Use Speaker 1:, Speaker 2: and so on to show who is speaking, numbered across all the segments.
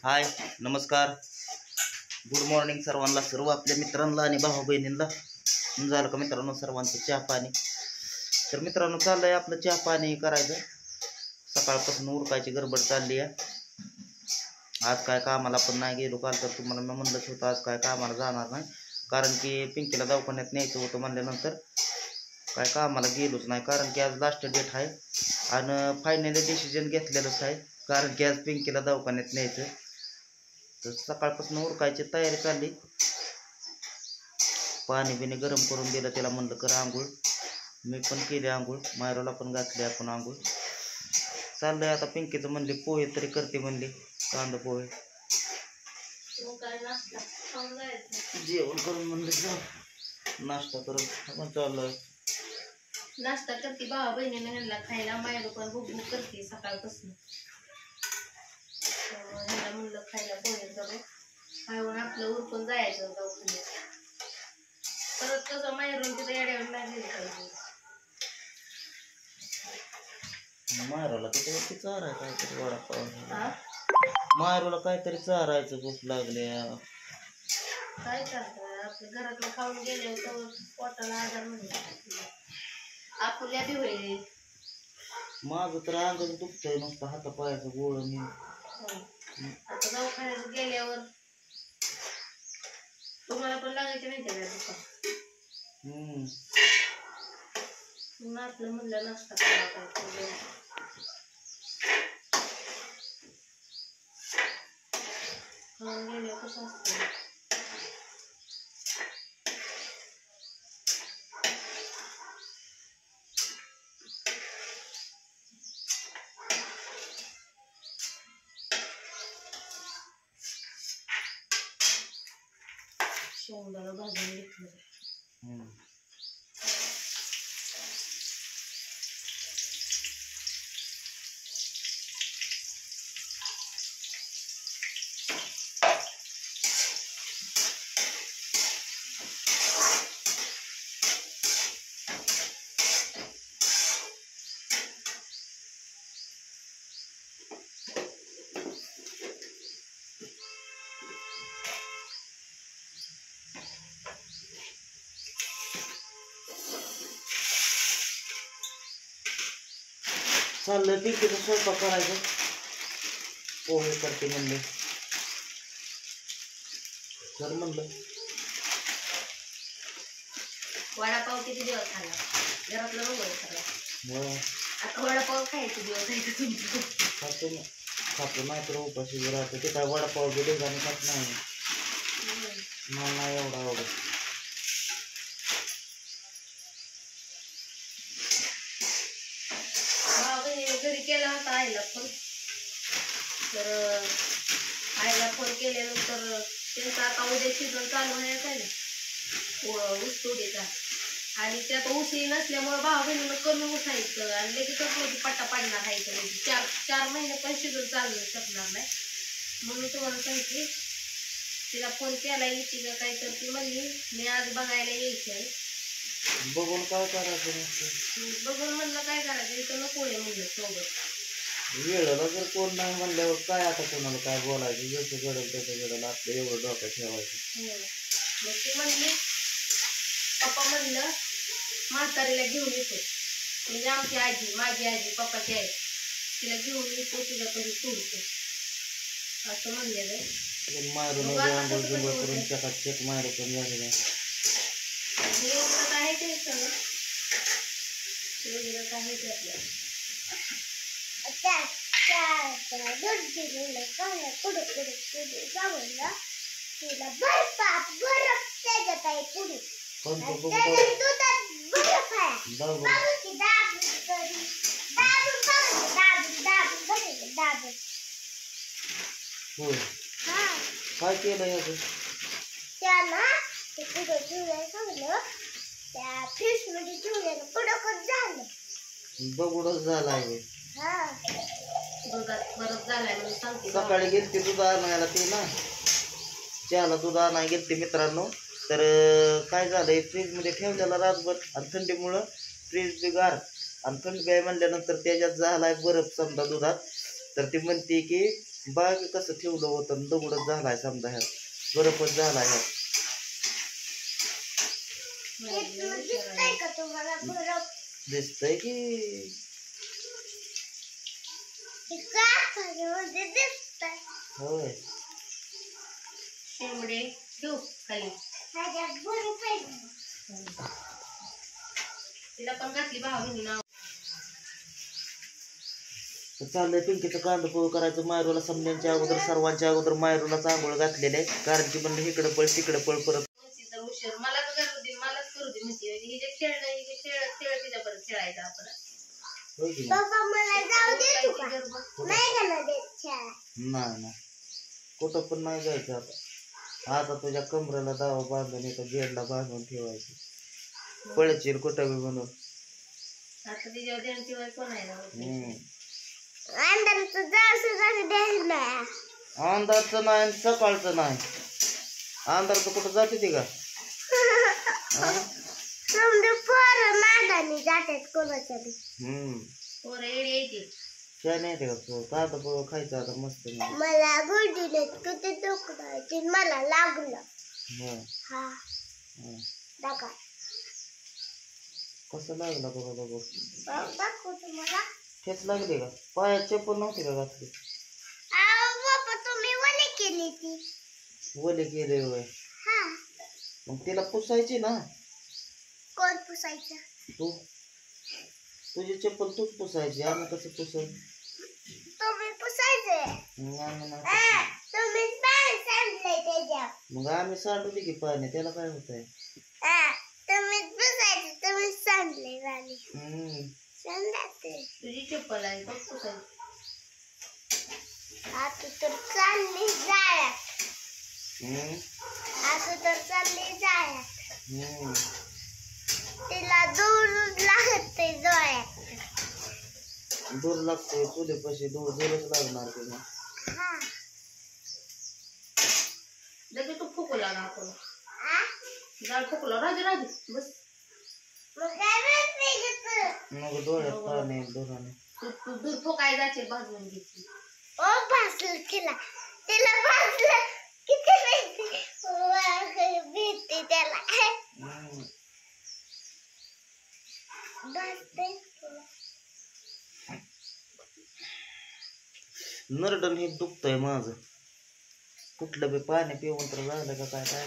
Speaker 1: हाय नमस्कार good morning सर्वांना, सर्व आपल्या मित्रांना आणि भाऊ बहिणींना. झालं का मित्रांनो सर्वांचं चहा पाणी? तर मित्रांनो चाललंय आपलं चहा पाणी करायचं. सकाळपासून उरकायची गडबड चालली आहे. आज काय कामाला पण नाही गेलो. काल तर तुम्हाला मी म्हणलंच होतं आज काय कामाला जाणार नाही, कारण की पिंकीला दवाखान्यात न्यायचं होतं म्हणल्यानंतर काय कामाला गेलोच नाही. कारण की आज लास्ट डेट आहे आणि फायनली डिसिजन घेतलेलंच आहे, कारण की आज पिंकीला दवाखान्यात न्यायचं. तर सकाळपासून उरकायची तयारी चालली. पाणी बिणी गरम करून दिलं, त्याला म्हणलं कर आंघोळ. मी पण केली आंघोळ, मायरोला पण घातली आपण आंघोळ. चाललंय आता पिंकीचं म्हणली पोहे तरी करते म्हणली, कांदा पोहे. जेवण करून म्हणलं जाऊ नाश्ता करून आपण चाललोय.
Speaker 2: नाश्ता करते भावा बहिणीने ह्यांना खायला. मायरो पण भूक भूक करते सकाळपासून. ह्यांना म्हणलं खायला पोहे करू, खाऊन आपलं उरकून जायचं दवाखान्यात. परत कसं मायरून तिथे येड्यावर लागलेली पाहिजे.
Speaker 1: मायरोला तिथे चारायचं काहीतरी, वडापाव. मायरोला काहीतरी चारायचं, भूक लागली.
Speaker 2: काय करतात आपल्या घरातलं खाऊन गेल्यावर पोटाला आजार म्हणजे आपल्या बी होईल.
Speaker 1: माझं तर अंगच दुखतंय नुसतं, हातापायाचं गोळ. मी
Speaker 2: आता दवाखान्यात गेल्यावर तुम्हाला पण लागायचे नाही त्या दुकान. मग आपलं म्हणलं नाश्ता करायला खाऊन गेल्यावर कसं असतं. शेंगदाणा भाजून घेतलं.
Speaker 1: चाललंय पिंकीचा स्वयंपाक करायचं. पोहे करते म्हणले, तर म्हणलं.
Speaker 2: वडापाव किती दिवस खाल्ला? घरातलं बघून खाल्ला. आता वडापाव खायचे दिवस आहे का तुमचं?
Speaker 1: खातो ना, खातो नाही तर उपाशी राहतो. ते काय वडापाव बी आणि खात नाही. मला नाही एवढा आवडत.
Speaker 2: घरी केला होता आईला फोन. तर आईला फोन केल्यानंतर त्यांचा आता उद्या सीझन चालू व्हायचा आहे ना ऊसतोडीचा, आणि त्यात ऊसही नसल्यामुळे भावा बहिणीनं कमी उसायचं आणि लगेच पट्टा पाडणार आहे. तर चार महिने पण सीझन चालू शकणार नाही. म्हणून तुम्हाला सांगितली, तिला फोन केला येते का काय, तर ती म्हणली मी आज बघायला यायची आहे.
Speaker 1: बघून काय करायचं?
Speaker 2: बघून म्हणलं काय करायचं, इथं नको आहे म्हणलं सोबत.
Speaker 1: वेळेला जर कोण नाही म्हणल्यावर काय आता कोणाला काय बोलायचं? जसं घडल तसं घडल, आपलं एवढं डोक्यात ठेवायचं.
Speaker 2: मग ती म्हणली पप्पा म्हणलं म्हातारीला घेऊन येतो, म्हणजे आमची आजी, माझी आजी पप्पाची आई, तिला घेऊन येतो, तुझ्याकडे सोडतो असं म्हणलेलं.
Speaker 1: मारून आंघोळ बिंघोळ करून चकाचक मारू पण झालेलं
Speaker 2: आहे ते सगळं योजना आहे ते आपल्या.
Speaker 1: काय केलं याचं? बघूडच झालाय. सकाळी गेलते दूध आणायला, ते ना चहाला दूध आणायला गेलते मित्रांनो. तर काय झालंय, फ्रीजमध्ये ठेवलेला रातभर आणि थंडीमुळं फ्रीज बी गार आणि थंडी काय म्हणल्यानंतर त्याच्यात झालाय बरफ समजा दुधात. तर ती म्हणते की बाग कसं ठेवलं होतं दगडच झालाय समजा ह्यात बरफच झाला ह्यात दिसतंय की होय
Speaker 2: शेंबडे ठेव खाली तिला पण घातली भावनी नाव
Speaker 1: तर चाललंय पिंकीचं कांदा पोळ करायचं मायरूला समजायच्या अगोदर सर्वांच्या अगोदर मायरूला आंघोळ घातलेले आहे कारण की म्हणलं इकडं पळ तिकडं पळ परत
Speaker 2: तर उशीर मलाच करू दे मलाच करू दे म्हणते ही जे खेळणं हे खेळ खेळ तिच्यापर्यंत खेळायचं आपण
Speaker 1: होय की नाही कुठं पण नाही जायचं आता तुझ्या कमरेला दावा बांधून इथं गेडला बांधून ठेवायचं पळचील कुठं बी म्हणून
Speaker 2: आता तिच्यावर त्यांची कोण आहे ना
Speaker 1: अंधारचं नाही सकाळचं नाही अंधारचं कुठं जाते ती का
Speaker 2: पोरं येडी येते
Speaker 1: काय नाही ते का कांदा पोळ खायचं आता मस्त
Speaker 2: मला गुडीने किती दुखलं मला लागलं
Speaker 1: कसं लागला तुला बघ
Speaker 2: दाखव तुम्हाला
Speaker 1: ठेच लागली का पायात चप्पल नव्हती का घातली
Speaker 2: बाबा तुम्ही वले केली ती
Speaker 1: वले केले होय मग तिला पुसायची ना
Speaker 2: कोण पुसायचं
Speaker 1: तू तुझी चप्पल तूच पुसायची आम्ही कसं पुसाय
Speaker 2: तुम्ही पुसायचे तुम्ही पाणी सांडलंय त्याच्या
Speaker 1: मग आम्ही सांडू दे की पाणी त्याला काय होत आहे
Speaker 2: तुम्ही पुसायचे तुम्ही सांडले पाणी तुझी चप्पल आहे बघ पुसायची आता तर चालली जाळ्यात आता तर चालली जाळ्यात तिला दूर लागते डोळ्यात
Speaker 1: दूर लागतोय चुलीपाशी दूरच लागणार तुला
Speaker 2: लगेच तू फुकू लागा आपण जाळ फुकला राजू राजू बस
Speaker 1: मग डोळ्यात पाणी दुराने
Speaker 2: तू दूर फुकाय जाते भाजून घेतली ओ भाजलं तिला तिला भाजलं किती भीती त्याला
Speaker 1: नरडन हे दुखतंय माझं कुठलं बी पाणी पिऊन तर झालं का काय काय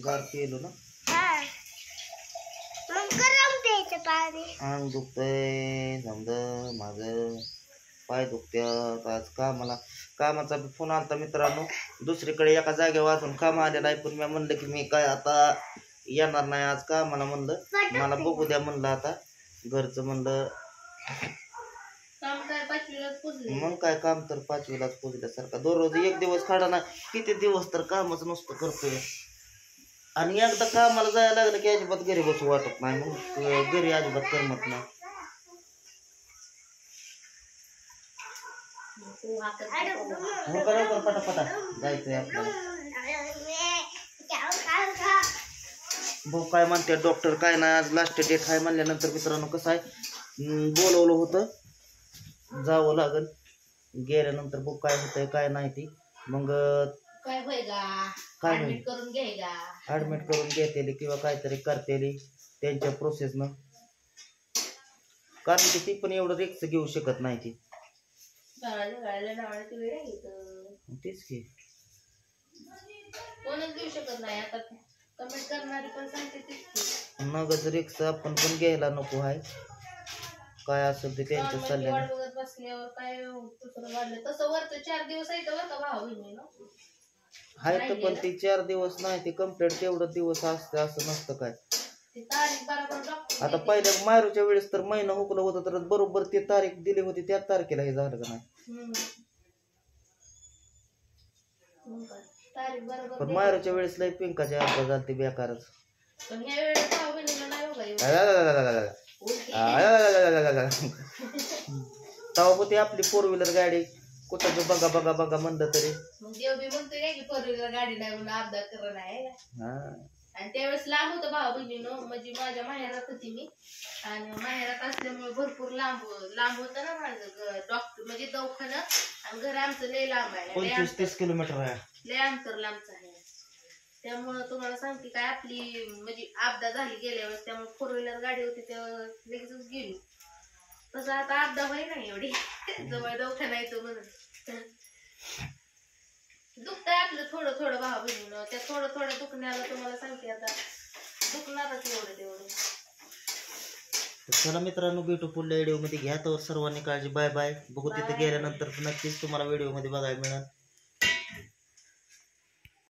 Speaker 1: गार पिलो ना अंग दुखतंय समजा माझं पाय दुखत्यात आज कामाचा फोन आलता मित्रांनो दुसरीकडे एका जागेवर वाचून काम आलेला आहे पण मी म्हणलं की मी काय आता येणार नाही आज कामाला म्हणलं मला बघू द्या म्हणलं आता घरचं म्हणलं मग काय काम तर 5वीलाच पोचल्यासारखं दररोज एक दिवस खाडा नाही किती दिवस तर कामच नुसतं करतोय आणि एकदा कामाला जायला लागलं की अजिबात घरी बसू वाटत नाही मग घरी अजिबात करमत नाही पटापटा जायचंय आपल्याला भाऊ काय म्हणते डॉक्टर काय नाही आज लास्ट डेट आहे म्हणल्यानंतर मित्रांनो कसं आहे बोलवलं होतं जावं लागल गेल्यानंतर बघ काय होतंय काय नाही ती मग ऍडमिट करून घेतेली किंवा काहीतरी करतेली त्यांच्या प्रोसेसनं कारण की ती पण एवढं रिक्स घेऊ शकत नाही ती तेच की
Speaker 2: कोणच देऊ शकत नाही आता कमेंट करणारी पण सांगते
Speaker 1: नगद रिक्स आपण पण घ्यायला नको आहे काय असेल ते त्यांच्या सल्ल्याने
Speaker 2: बसल्यावर काय वाढलं तसं वरत 4 दिवस आहे तर का भाव
Speaker 1: हाय तर पण ते 4 दिवस नाही ते कम्प्लीट तेवढं दिवस असते असं नसतं काय आता पहिल्या मारूच्या वेळेस तर महिना हुकलं होतं तर बरोबर ते तारीख दिली होती त्या तारखेला हे झालं का नाही पण मारूच्या वेळेस लय पिंकाचे अपघात झाले बेकारच तेव्हा होती आपली 4 व्हीलर गाडी कुठं बघा बघा बघा म्हणलं तरी
Speaker 2: देव बी म्हणतोय की 4 व्हीलर गाडी नाही म्हणून अपघात करत आहे आणि त्यावेळेस लांब होतं भाऊ बहिणीनं, म्हणजे माझ्या माहेरात होती मी, आणि माहेरात असल्यामुळे भरपूर लांब लांब होतं ना माझं डॉक्टर, म्हणजे दवाखाना आणि घर आमचं लय लांब आहे,
Speaker 1: 25-30 किलोमीटर आहे.
Speaker 2: लय अंतर लांबचं आहे. त्यामुळं तुम्हाला सांगते काय, आपली म्हणजे आपदा झाली गेल्या वेळेस, त्यामुळे 4 व्हीलर गाडी होती तेव्हा लगेचच गेलो. तसं आता आपदा होई नाही एवढी जवळ दवाखाना येतो म्हणून. दुखतंय आपलं थोडं थोडं भाऊ बहिणीनं, त्या थोडं थोडं दुखण्याला तुम्हाला सांगते आता दुखणारच एवढं तेवढं.
Speaker 1: तर चला मित्रांनो, भेटू पुढल्या व्हिडिओ मध्ये. घ्या तर सर्वांनी काळजी. Bye bye. बघू तिथे
Speaker 2: Bye.
Speaker 1: गेल्यानंतर नक्कीच तुम्हाला व्हिडिओ मध्ये बघायला मिळेल.